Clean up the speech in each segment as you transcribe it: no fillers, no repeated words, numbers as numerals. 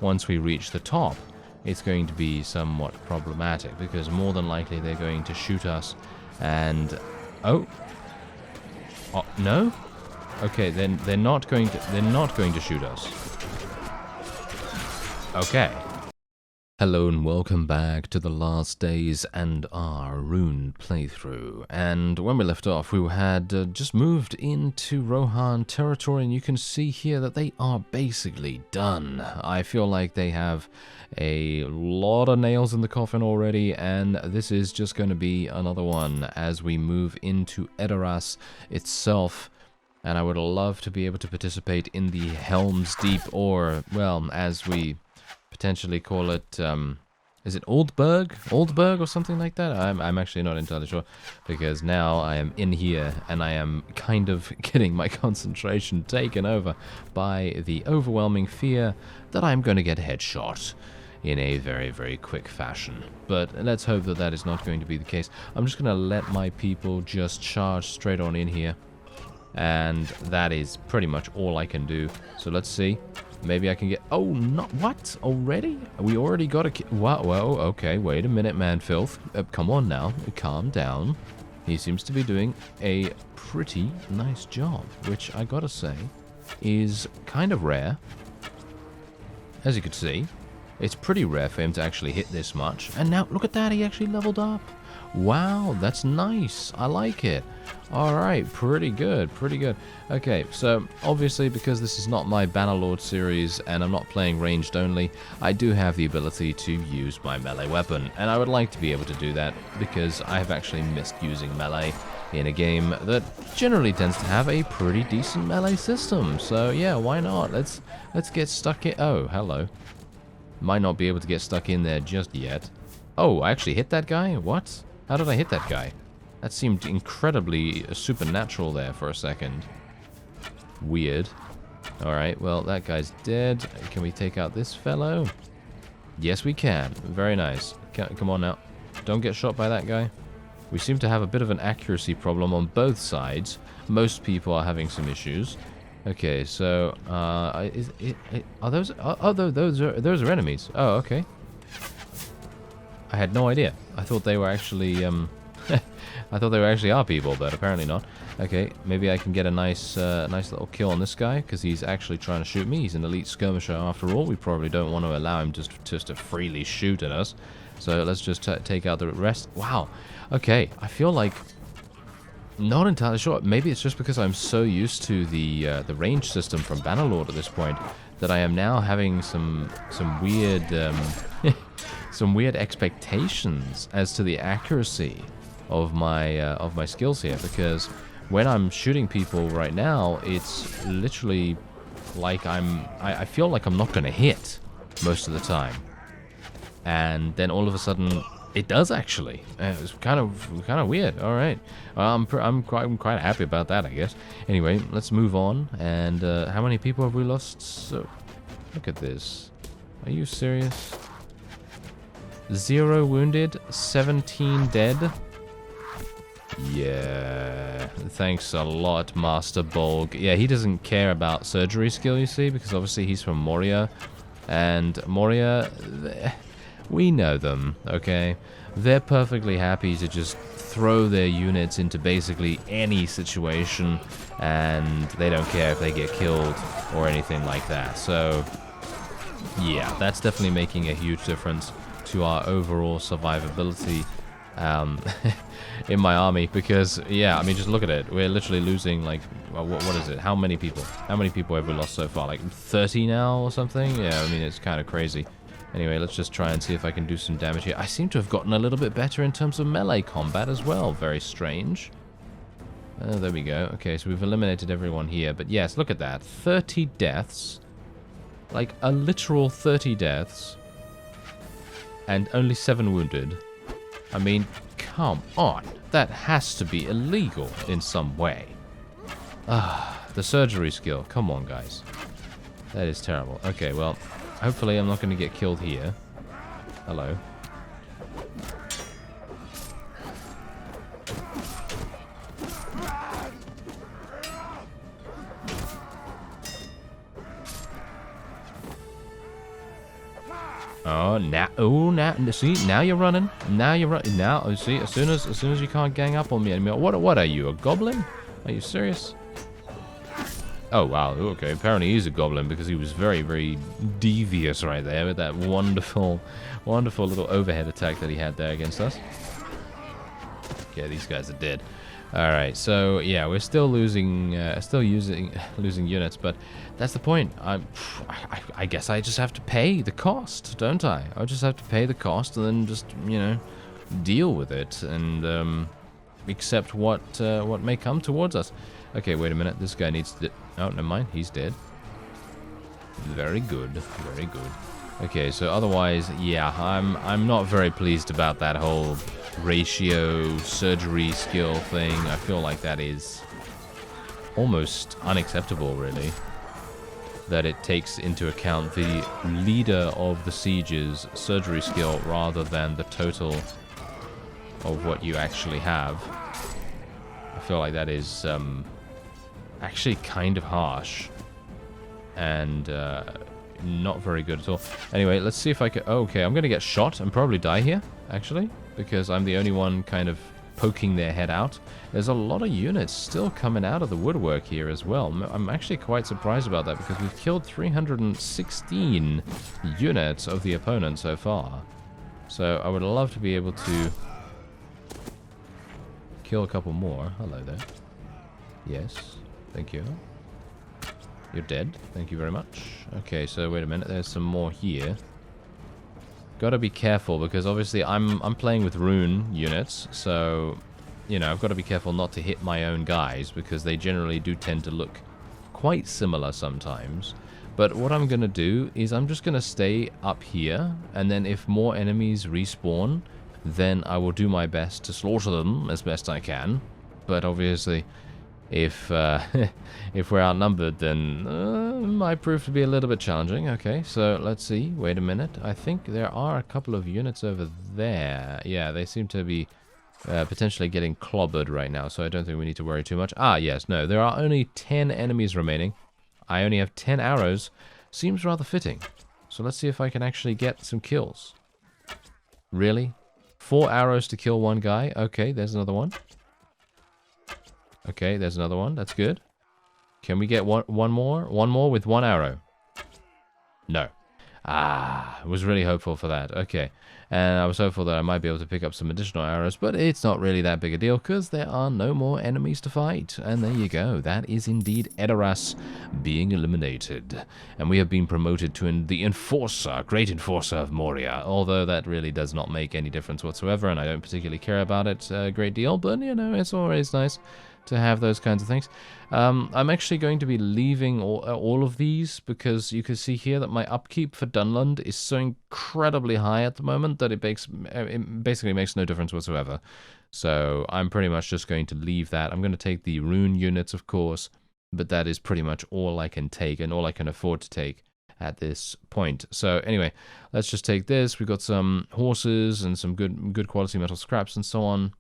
once we reach the top, it's going to be somewhat problematic, because more than likely they're going to shoot us, and... Oh, no? Okay, then they're not going to shoot us. Okay. Hello and welcome back to the last days and our Rune playthrough. And when we left off, we had just moved into Rohan territory, and you can see here that they are basically done. I feel like they have a lot of nails in the coffin already, and this is just going to be another one as we move into Ederas itself. And I would love to be able to participate in the Helm's Deep, or, well, as we potentially call it, is it Oldburg or something like that? I'm actually not entirely sure, because now I am in here and I am kind of getting my concentration taken over by the overwhelming fear that I'm going to get headshot in a very, very quick fashion. But let's hope that that is not going to be the case. I'm just going to let my people just charge straight on in here, and that is pretty much all I can do. So let's see. Maybe I can get... Oh, not... What? Already? We already got a... Wow, whoa, okay, wait a minute, man, filth. Come on now. Calm down. He seems to be doing a pretty nice job, which I gotta say is kind of rare. As you can see, it's pretty rare for him to actually hit this much. And now, look at that, he actually leveled up. Wow, that's nice. I like it. Alright, pretty good, pretty good. Okay, so obviously because this is not my Bannerlord series and I'm not playing ranged only, I do have the ability to use my melee weapon, and I would like to be able to do that because I have actually missed using melee in a game that generally tends to have a pretty decent melee system. So yeah, why not? Let's get stuck in... Oh, hello. Might not be able to get stuck in there just yet. Oh, I actually hit that guy? What? How did I hit that guy? That seemed incredibly supernatural there for a second. Weird. Alright, well, that guy's dead. Can we take out this fellow? Yes, we can. Very nice. Come on now. Don't get shot by that guy. We seem to have a bit of an accuracy problem on both sides. Most people are having some issues. Okay, so, are those... Oh, those are enemies. Oh, okay. I had no idea. I thought they were actually, I thought they were actually our people, but apparently not. Okay, maybe I can get a nice little kill on this guy, because he's actually trying to shoot me. He's an elite skirmisher after all. We probably don't want to allow him just to freely shoot at us. So let's just take out the rest. Wow. Okay, I feel like... Not entirely sure. Maybe it's just because I'm so used to the range system from Bannerlord at this point that I am now having some weird some weird expectations as to the accuracy of my skills here, because when I'm shooting people right now, it's literally like I feel like I'm not going to hit most of the time, and then all of a sudden it does actually. It's kind of weird. All right, I'm quite happy about that, I guess. Anyway, let's move on. And how many people have we lost? So, look at this. Are you serious? 0 wounded, 17 dead. Yeah, thanks a lot, Master Bolg. Yeah, he doesn't care about surgery skill, you see, because obviously he's from Moria, and Moria, we know them, okay? They're perfectly happy to just throw their units into basically any situation, and they don't care if they get killed or anything like that. So, yeah, that's definitely making a huge difference to our overall survivability in my army, because, yeah, I mean, just look at it. We're literally losing, like, well, what is it? How many people? How many people have we lost so far? Like 30 now or something? Yeah, I mean, it's kind of crazy. Anyway, let's just try and see if I can do some damage here. I seem to have gotten a little bit better in terms of melee combat as well. Very strange. Oh, there we go. Okay, so we've eliminated everyone here. But yes, look at that. 30 deaths. Like, a literal 30 deaths. And only 7 wounded. I mean, come on. That has to be illegal in some way. Ah, the surgery skill. Come on, guys. That is terrible. Okay, well, hopefully I'm not going to get killed here. Hello. Oh, now, see, now you're running. Now you're running. Now, see, as soon as you can't gang up on me anymore. What are you, a goblin? Are you serious? Oh, wow, okay, apparently he's a goblin because he was very, very devious right there with that wonderful, wonderful little overhead attack that he had there against us. Okay, these guys are dead. Alright, so yeah, we're still losing units, but that's the point. I guess I just have to pay the cost, don't I? I just have to pay the cost and then just, you know, deal with it and accept what may come towards us. Okay, wait a minute. This guy needs to... Oh, never mind. He's dead. Very good. Very good. Okay, so otherwise, yeah, I'm not very pleased about that whole ratio surgery skill thing. I feel like that is almost unacceptable, really. That it takes into account the leader of the siege's surgery skill rather than the total of what you actually have. I feel like that is actually kind of harsh and not very good at all. Anyway, let's see if I can... Oh, okay, I'm going to get shot and probably die here, actually, because I'm the only one kind of poking their head out. There's a lot of units still coming out of the woodwork here as well. I'm actually quite surprised about that because we've killed 316 units of the opponent so far. So I would love to be able to kill a couple more. Hello there. Yes, thank you. You're dead. Thank you very much. Okay, so wait a minute. There's some more here. Gotta be careful because obviously I'm playing with rune units, so you know I've got to be careful not to hit my own guys because they generally do tend to look quite similar sometimes. But what I'm gonna do is I'm just gonna stay up here, and then if more enemies respawn, then I will do my best to slaughter them as best I can. But obviously, if if we're outnumbered, then it might prove to be a little bit challenging. Okay, so let's see. Wait a minute. I think there are a couple of units over there. Yeah, they seem to be potentially getting clobbered right now, so I don't think we need to worry too much. Ah, yes, no. There are only 10 enemies remaining. I only have 10 arrows. Seems rather fitting. So let's see if I can actually get some kills. Really? 4 arrows to kill one guy? Okay, there's another one. Okay, there's another one. That's good. Can we get one more? One more with 1 arrow? No. Ah, I was really hopeful for that. Okay. And I was hopeful that I might be able to pick up some additional arrows, but it's not really that big a deal because there are no more enemies to fight. And there you go. That is indeed Ederas being eliminated. And we have been promoted to the Enforcer, Great Enforcer of Moria. Although that really does not make any difference whatsoever, and I don't particularly care about it a great deal, but you know, it's always nice to have those kinds of things. I'm actually going to be leaving all of these because you can see here that my upkeep for Dunland is so incredibly high at the moment that it basically makes no difference whatsoever. So I'm pretty much just going to leave that. I'm going to take the rune units, of course, but that is pretty much all I can take and all I can afford to take at this point. So anyway, let's just take this. We've got some horses and some good quality metal scraps and so on.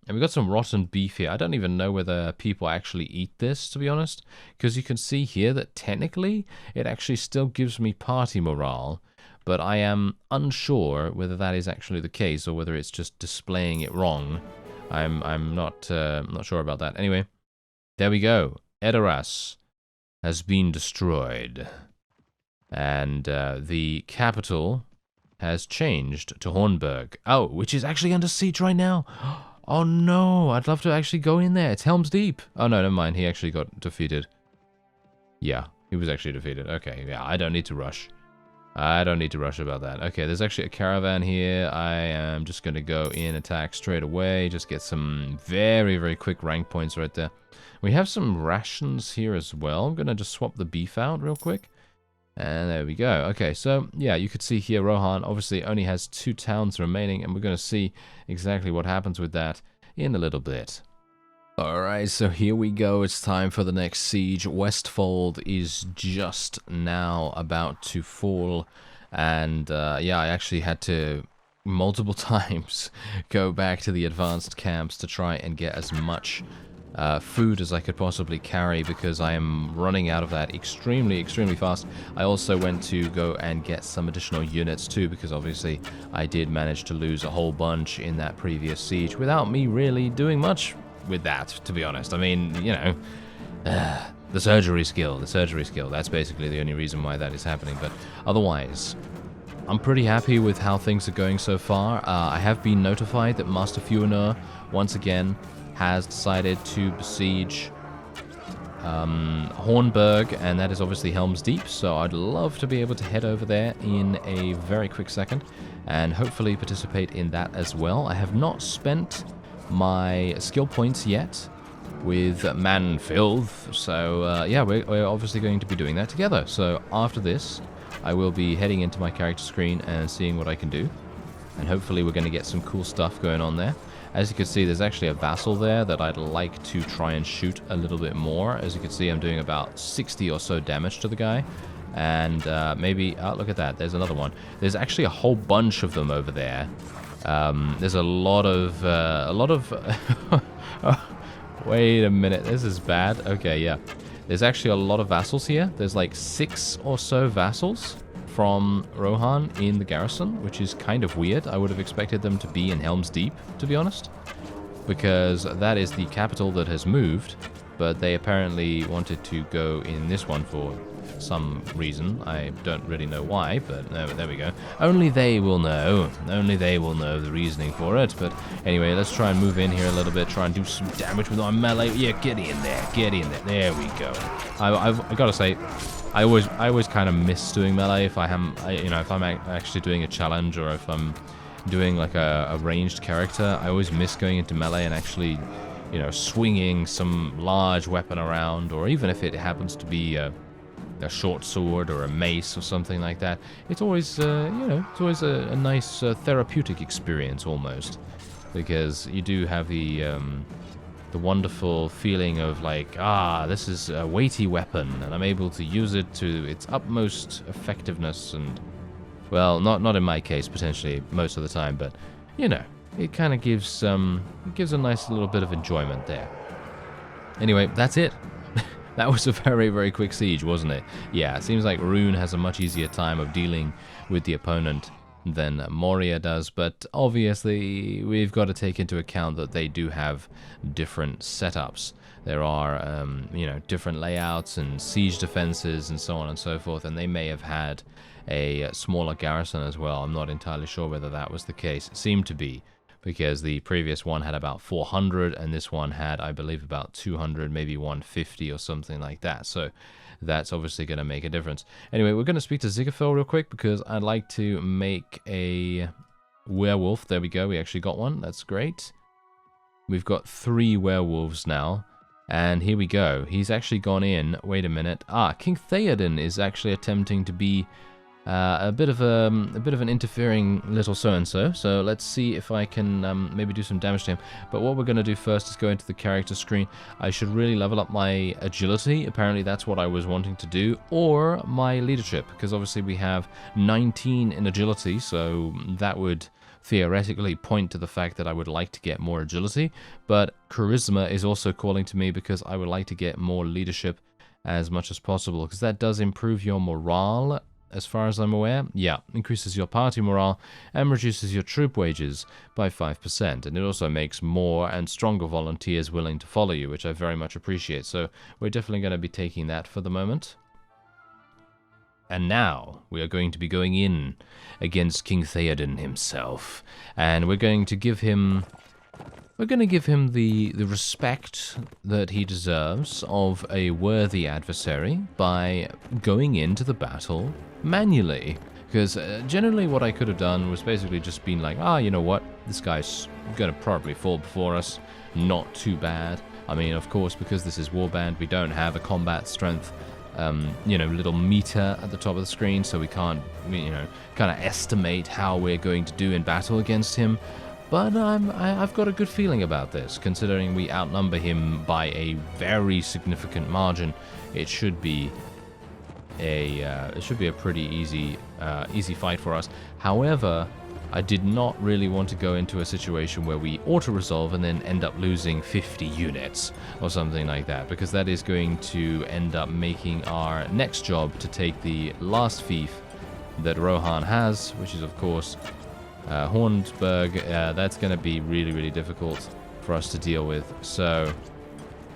And we got some rotten beef here. I don't even know whether people actually eat this, to be honest, because you can see here that technically it actually still gives me party morale, but I am unsure whether that is actually the case or whether it's just displaying it wrong. I'm not sure about that. Anyway, there we go. Ederas has been destroyed, and the capital has changed to Hornburg. Oh, which is actually under siege right now. Oh no, I'd love to actually go in there. It's Helm's Deep. Oh no, never mind. He actually got defeated. Yeah, he was actually defeated. Okay, yeah, I don't need to rush. I don't need to rush about that. Okay, there's actually a caravan here. I am just going to go in, attack straight away. Just get some very, very quick rank points right there. We have some rations here as well. I'm going to just swap the beef out real quick. And there we go. Okay, so yeah, you could see here Rohan obviously only has 2 towns remaining, and we're going to see exactly what happens with that in a little bit. Alright, so here we go. It's time for the next siege. Westfold is just now about to fall, and yeah, I actually had to multiple times go back to the advanced camps to try and get as much food as I could possibly carry because I am running out of that extremely fast. I also went to go and get some additional units too because obviously I did manage to lose a whole bunch in that previous siege without me really doing much with that, to be honest. I mean, you know, the surgery skill, that's basically the only reason why that is happening, but otherwise, I'm pretty happy with how things are going so far. I have been notified that Master Theoden once again has decided to besiege Hornburg, and that is obviously Helm's Deep, so I'd love to be able to head over there in a very quick second and hopefully participate in that as well. I have not spent my skill points yet with Manfilth, so yeah, we're obviously going to be doing that together. So after this, I will be heading into my character screen and seeing what I can do, and hopefully we're going to get some cool stuff going on there. As you can see, there's actually a vassal there that I'd like to try and shoot a little bit more. As you can see, I'm doing about 60 or so damage to the guy. And maybe... oh, look at that. There's another one. There's actually a whole bunch of them over there. There's a lot of... Wait a minute. This is bad. Okay, yeah. There's actually a lot of vassals here. There's like 6 or so vassals from Rohan in the garrison, which is kind of weird. I would have expected them to be in Helm's Deep, to be honest, because that is the capital that has moved, but they apparently wanted to go in this one for some reason. I don't really know why, but there we go. Only they will know. Only they will know the reasoning for it. But anyway, let's try and move in here a little bit, try and do some damage with our melee. Yeah, get in there, get in there. There we go. I gotta say, I always kind of miss doing melee if if I'm actually doing a challenge or if I'm doing like a ranged character. I always miss going into melee and actually, you know, swinging some large weapon around, or even if it happens to be a short sword or a mace or something like that. It's always, you know, it's always a nice therapeutic experience almost, because you do have the wonderful feeling of like, this is a weighty weapon and I'm able to use it to its utmost effectiveness, and well, not in my case potentially most of the time, but you know, it kind of gives a nice little bit of enjoyment there. Anyway, that's it. That was a very quick siege, wasn't it? Yeah, it seems like Rune has a much easier time of dealing with the opponent than Moria does, but obviously we've got to take into account that they do have different setups. There are, you know, different layouts and siege defenses and so on and so forth, and they may have had a smaller garrison as well. I'm not entirely sure whether that was the case. It seemed to be, because the previous one had about 400 and this one had, I believe, about 200, maybe 150 or something like that. So that's obviously going to make a difference. Anyway, we're going to speak to Ziegfeld real quick because I'd like to make a werewolf. There we go. We actually got one. That's great. We've got 3 werewolves now. And here we go. He's actually gone in. Wait a minute. King Theoden is actually attempting to be a bit of an interfering little so-and-so. So let's see if I can maybe do some damage to him. But what we're going to do first is go into the character screen. I should really level up my agility. Apparently that's what I was wanting to do. Or my leadership, because obviously we have 19 in agility. So that would theoretically point to the fact that I would like to get more agility. But charisma is also calling to me because I would like to get more leadership as much as possible, because that does improve your morale. As far as I'm aware, yeah, increases your party morale and reduces your troop wages by 5%. And it also makes more and stronger volunteers willing to follow you, which I very much appreciate. So we're definitely going to be taking that for the moment. And now we are going to be going in against King Theoden himself. And we're going to give him... the respect that he deserves of a worthy adversary by going into the battle manually. Because generally what I could have done was basically just been like, you know what, this guy's going to probably fall before us, not too bad. I mean, of course, because this is Warband, we don't have a combat strength, you know, little meter at the top of the screen, so we can't, you know, kind of estimate how we're going to do in battle against him. But I've got a good feeling about this, considering we outnumber him by a very significant margin. It should be a pretty easy fight for us. However, I did not really want to go into a situation where we auto-resolve and then end up losing 50 units or something like that, because that is going to end up making our next job to take the last fief that Rohan has, which is, of course, Hornburg. That's going to be really, really difficult for us to deal with. So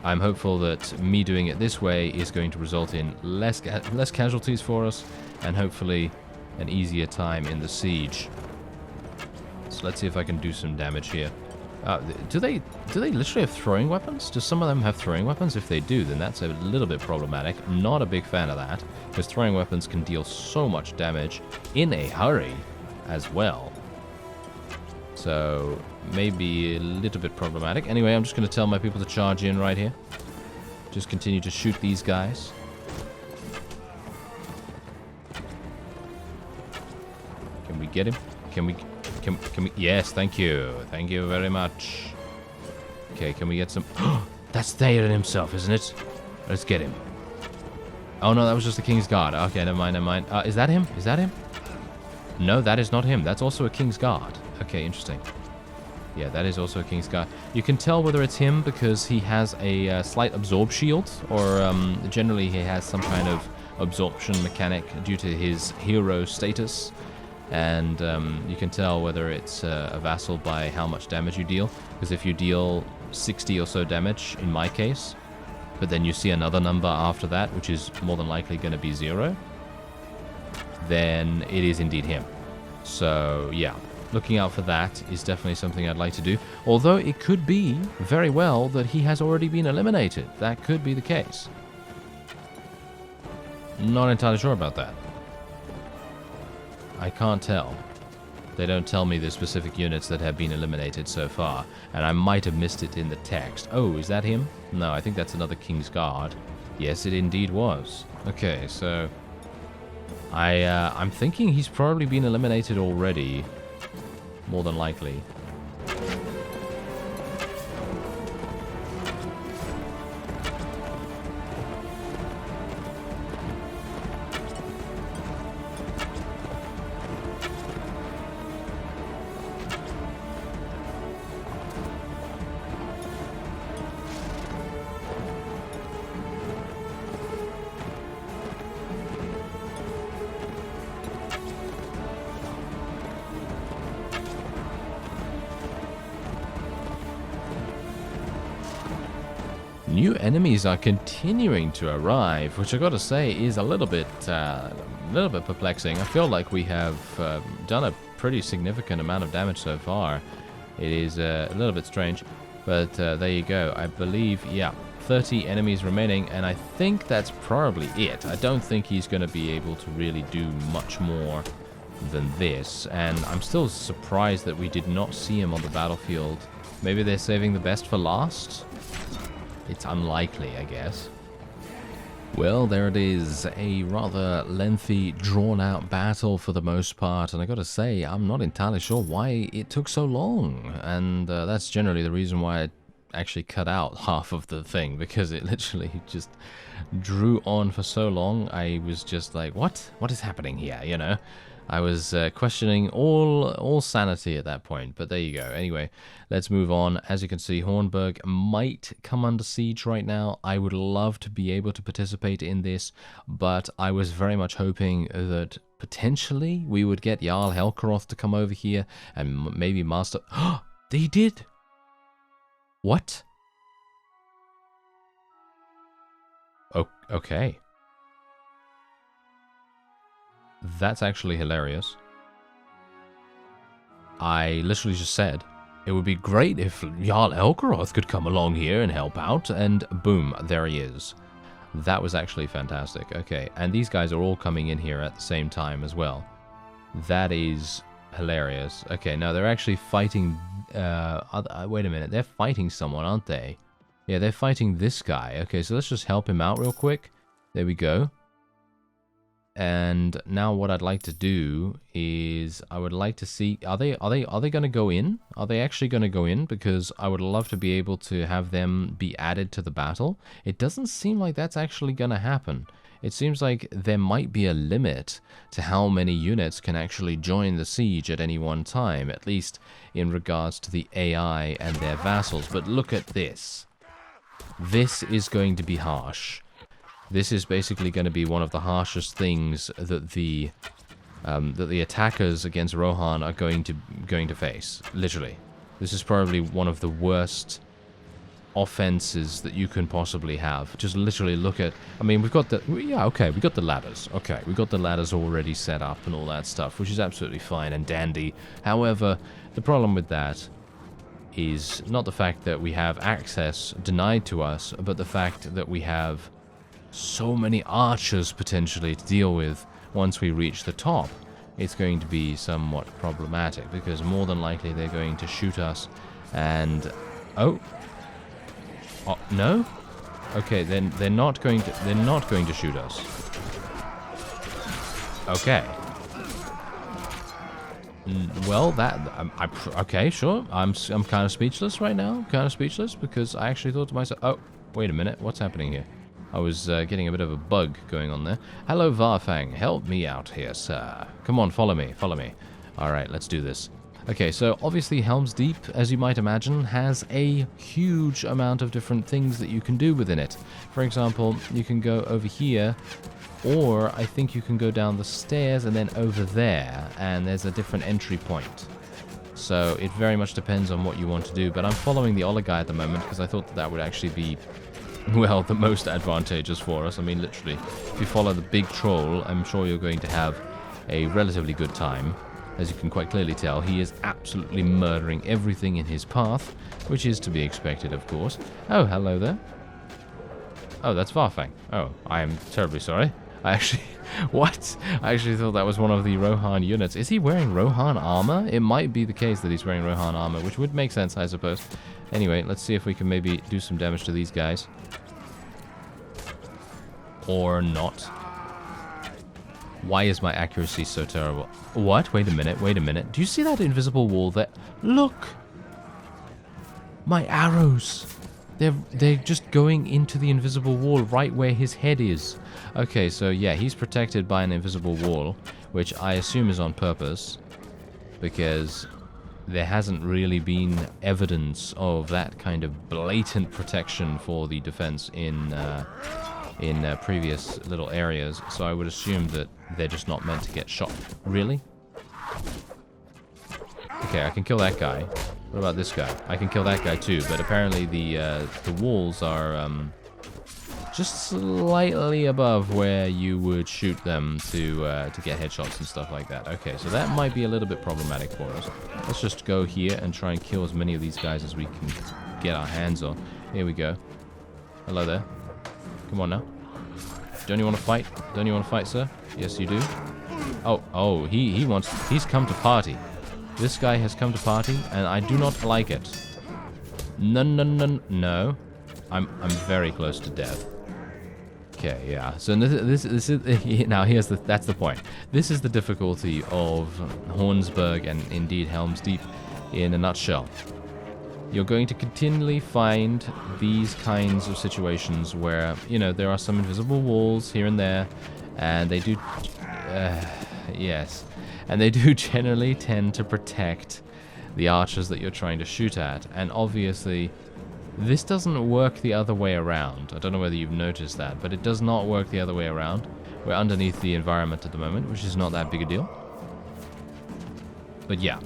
I'm hopeful that me doing it this way is going to result in less casualties for us, and hopefully an easier time in the siege. So let's see if I can do some damage here. Do they literally have throwing weapons? Do some of them have throwing weapons? If they do, then that's a little bit problematic. Not a big fan of that, because throwing weapons can deal so much damage in a hurry as well. So maybe a little bit problematic. Anyway, I'm just going to tell my people to charge in right here. Just continue to shoot these guys. Can we get him? Can we... Yes, thank you. Thank you very much. Okay, can we get some... That's Theoden himself, isn't it? Let's get him. Oh, no, that was just the King's Guard. Okay, never mind, never mind. Is that him? Is that him? No, that is not him. That's also a King's Guard. Okay, interesting. Yeah, that is also a King's Guard. You can tell whether it's him because he has a slight absorb shield, or generally he has some kind of absorption mechanic due to his hero status. And you can tell whether it's a vassal by how much damage you deal. Because if you deal 60 or so damage, in my case, but then you see another number after that, which is more than likely going to be 0, then it is indeed him. So, yeah, looking out for that is definitely something I'd like to do. Although it could be very well that he has already been eliminated. That could be the case. Not entirely sure about that. I can't tell. They don't tell me the specific units that have been eliminated so far, and I might have missed it in the text. Oh, is that him? No, I think that's another King's Guard. Yes, it indeed was. Okay, so I'm thinking he's probably been eliminated already, more than likely. New enemies are continuing to arrive, which I gotta say is a little bit perplexing. I feel like we have done a pretty significant amount of damage so far. It is a little bit strange, but there you go. I believe, yeah, 30 enemies remaining, and I think that's probably it. I don't think he's going to be able to really do much more than this, and I'm still surprised that we did not see him on the battlefield. Maybe they're saving the best for last? It's unlikely, I guess. Well, there it is. A rather lengthy, drawn-out battle for the most part, and I gotta say, I'm not entirely sure why it took so long, and that's generally the reason why I actually cut out half of the thing, because it literally just drew on for so long. I was just like, what is happening here, you know? I was questioning all sanity at that point, but there you go. Anyway, let's move on. As you can see, Hornburg might come under siege right now. I would love to be able to participate in this, but I was very much hoping that potentially we would get Jarl Helm's to come over here and maybe Master... They did! What? Oh, okay. That's actually hilarious. I literally just said, it would be great if Jarl Helm's could come along here and help out, and boom, there he is. That was actually fantastic. Okay, and these guys are all coming in here at the same time as well. That is hilarious. Okay, now they're actually fighting... wait a minute, they're fighting someone, aren't they? Yeah, they're fighting this guy. Okay, so let's just help him out real quick. There we go. And now what I'd like to do is I would like to see, are they going to go in? Are they actually going to go in? Because I would love to be able to have them be added to the battle. It doesn't seem like that's actually going to happen. it seems like there might be a limit to how many units can actually join the siege at any one time, at least in regards to the AI and their vassals. But look at this. This is going to be harsh. This is basically going to be one of the harshest things that the attackers against Rohan are going to face. Literally, this is probably one of the worst offenses that you can possibly have. Just literally look at. I mean, we've got the we got the ladders. Okay, we got the ladders already set up and all that stuff, which is absolutely fine and dandy. However, the problem with that is not the fact that we have access denied to us, but the fact that we have so many archers potentially to deal with once we reach the top. It's going to be somewhat problematic because more than likely they're going to shoot us and oh no? Okay, then they're not going to shoot us. Okay. Well, okay, sure. I'm kind of speechless right now. Kind of speechless because I actually thought to myself, oh, wait a minute, what's happening here? I was getting a bit of a bug going on there. Hello, Varfang. Help me out here, sir. Come on, follow me. Follow me. All right, let's do this. Okay, so obviously Helm's Deep, as you might imagine, has a huge amount of different things that you can do within it. For example, you can go over here, or I think you can go down the stairs and then over there, and there's a different entry point. So it very much depends on what you want to do, but I'm following the Oligai at the moment because I thought that would actually be, well, the most advantageous for us. I mean, literally, if you follow the big troll, I'm sure you're going to have a relatively good time. As you can quite clearly tell, he is absolutely murdering everything in his path, which is to be expected, of course. Oh, hello there. Oh, that's Varfang. Oh, I am terribly sorry. I actually... What? I actually thought that was one of the Rohan units. Is he wearing Rohan armor? It might be the case that he's wearing Rohan armor, which would make sense, I suppose. Anyway, let's see if we can maybe do some damage to these guys. Or not. Why is my accuracy so terrible? What? Wait a minute, wait a minute. Do you see that invisible wall there? Look! My arrows! They're just going into the invisible wall right where his head is. Okay, so yeah, he's protected by an invisible wall, which I assume is on purpose, because there hasn't really been evidence of that kind of blatant protection for the defense in previous little areas, so I would assume that they're just not meant to get shot. Really? Okay, I can kill that guy. What about this guy? I can kill that guy too, but apparently the walls are just slightly above where you would shoot them to get headshots and stuff like that. Okay, so that might be a little bit problematic for us. Let's just go here and try and kill as many of these guys as we can get our hands on. Here we go. Hello there. Come on now. Don't you want to fight? Don't you want to fight, sir? Yes, you do. Oh, he's come to party. This guy has come to party, and I do not like it. No. I'm very close to death. Okay, yeah. So this is now that's the point. This is the difficulty of Hornburg and indeed Helm's Deep in a nutshell. You're going to continually find these kinds of situations where, you know, there are some invisible walls here and there, and they do, yes, and they do generally tend to protect the archers that you're trying to shoot at, and obviously, this doesn't work the other way around. I don't know whether you've noticed that, but it does not work the other way around. We're underneath the environment at the moment, which is not that big a deal. But yeah.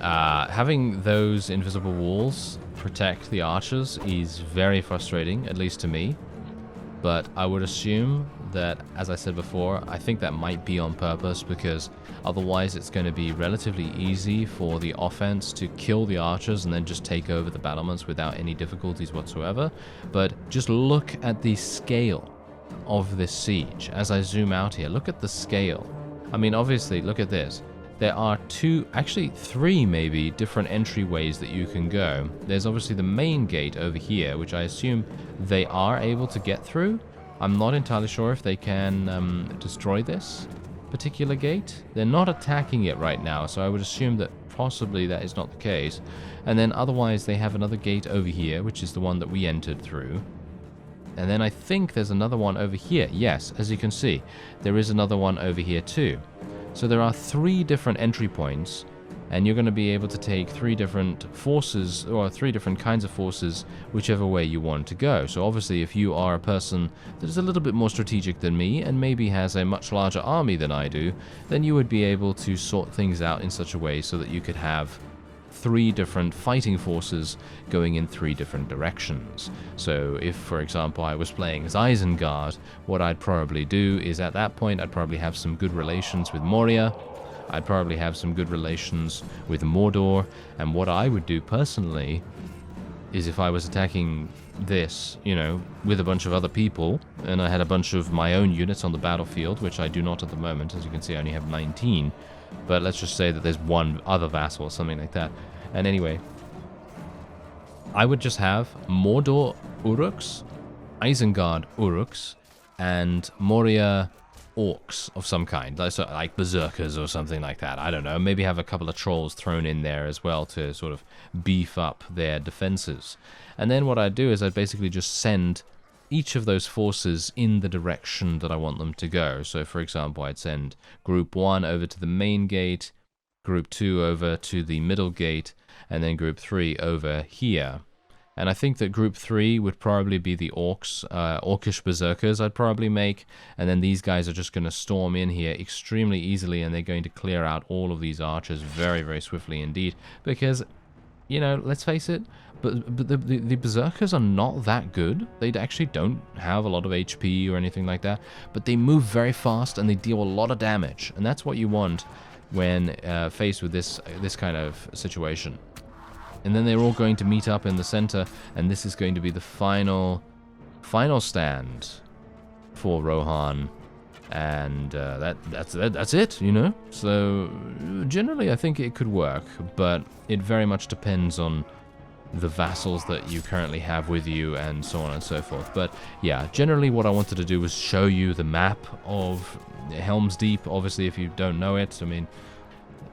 Having those invisible walls protect the archers is very frustrating, at least to me. But I would assume that, as I said before, I think that might be on purpose, because otherwise it's going to be relatively easy for the offense to kill the archers and then just take over the battlements without any difficulties whatsoever. But just look at the scale of this siege. As I zoom out here, look at the scale. I mean, obviously, look at this. There are three maybe, different entryways that you can go. There's obviously the main gate over here, which I assume they are able to get through. I'm not entirely sure if they can destroy this particular gate. They're not attacking it right now, so I would assume that possibly that is not the case. And then otherwise they have another gate over here, which is the one that we entered through. And then I think there's another one over here. Yes, as you can see, there is another one over here too. So there are 3 different entry points, and you're going to be able to take 3 different forces, or 3 different kinds of forces, whichever way you want to go. So obviously, if you are a person that is a little bit more strategic than me, and maybe has a much larger army than I do, then you would be able to sort things out in such a way so that you could have 3 different fighting forces going in 3 different directions. So if, for example, I was playing as Isengard, what I'd probably do is at that point I'd probably have some good relations with Moria, I'd probably have some good relations with Mordor, and what I would do personally is if I was attacking this, you know, with a bunch of other people, and I had a bunch of my own units on the battlefield, which I do not at the moment, as you can see I only have 19, but let's just say that there's 1 other vassal or something like that. And anyway, I would just have Mordor Uruks, Isengard Uruks, and Moria orcs of some kind, like berserkers or something like that. I don't know, maybe have a couple of trolls thrown in there as well to sort of beef up their defenses. And then what I'd do is I'd basically just send each of those forces in the direction that I want them to go. So for example, I'd send group 1 over to the main gate, group 2 over to the middle gate, and then group 3 over here. And I think that group 3 would probably be the orcs, orcish berserkers I'd probably make, and then these guys are just going to storm in here extremely easily, and they're going to clear out all of these archers very, very swiftly indeed, because, you know, let's face it, but the berserkers are not that good. They actually don't have a lot of HP or anything like that, but they move very fast and they deal a lot of damage, and that's what you want when faced with this kind of situation. And then they're all going to meet up in the center, and this is going to be the final stand for Rohan, and that's it, you know. So generally, I think it could work, but it very much depends on the vassals that you currently have with you, and so on and so forth. But yeah, generally, what I wanted to do was show you the map of Helm's Deep. Obviously, if you don't know it, I mean,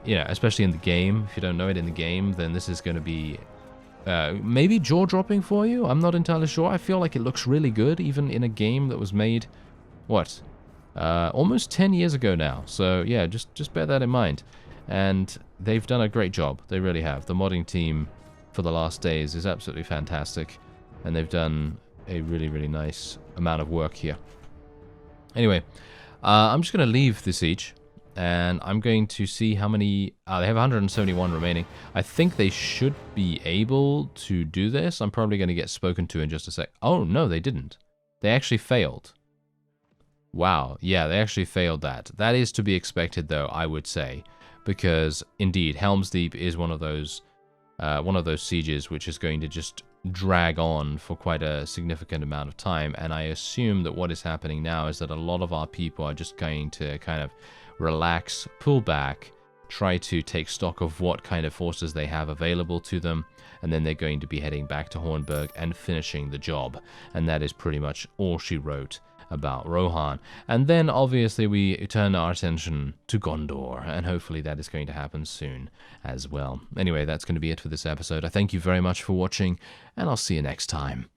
you know, especially in the game, if you don't know it in the game, then this is going to be maybe jaw-dropping for you. I'm not entirely sure. I feel like it looks really good, even in a game that was made, what, almost 10 years ago now. So yeah, just bear that in mind. And they've done a great job. They really have. The modding team for the last days is absolutely fantastic, and they've done a really, really nice amount of work here. Anyway, I'm just going to leave the siege, and I'm going to see how many... they have 171 remaining. I think they should be able to do this. I'm probably going to get spoken to in just a sec. Oh, no, they didn't. They actually failed. Wow, yeah, they actually failed that. That is to be expected, though, I would say, because, indeed, Helm's Deep is one of those sieges which is going to just drag on for quite a significant amount of time, and I assume that what is happening now is that a lot of our people are just going to kind of relax, pull back, try to take stock of what kind of forces they have available to them, and then they're going to be heading back to Hornburg and finishing the job. And that is pretty much all she wrote about Rohan. And then obviously we turn our attention to Gondor, and hopefully that is going to happen soon as well. Anyway, that's going to be it for this episode. I thank you very much for watching, and I'll see you next time.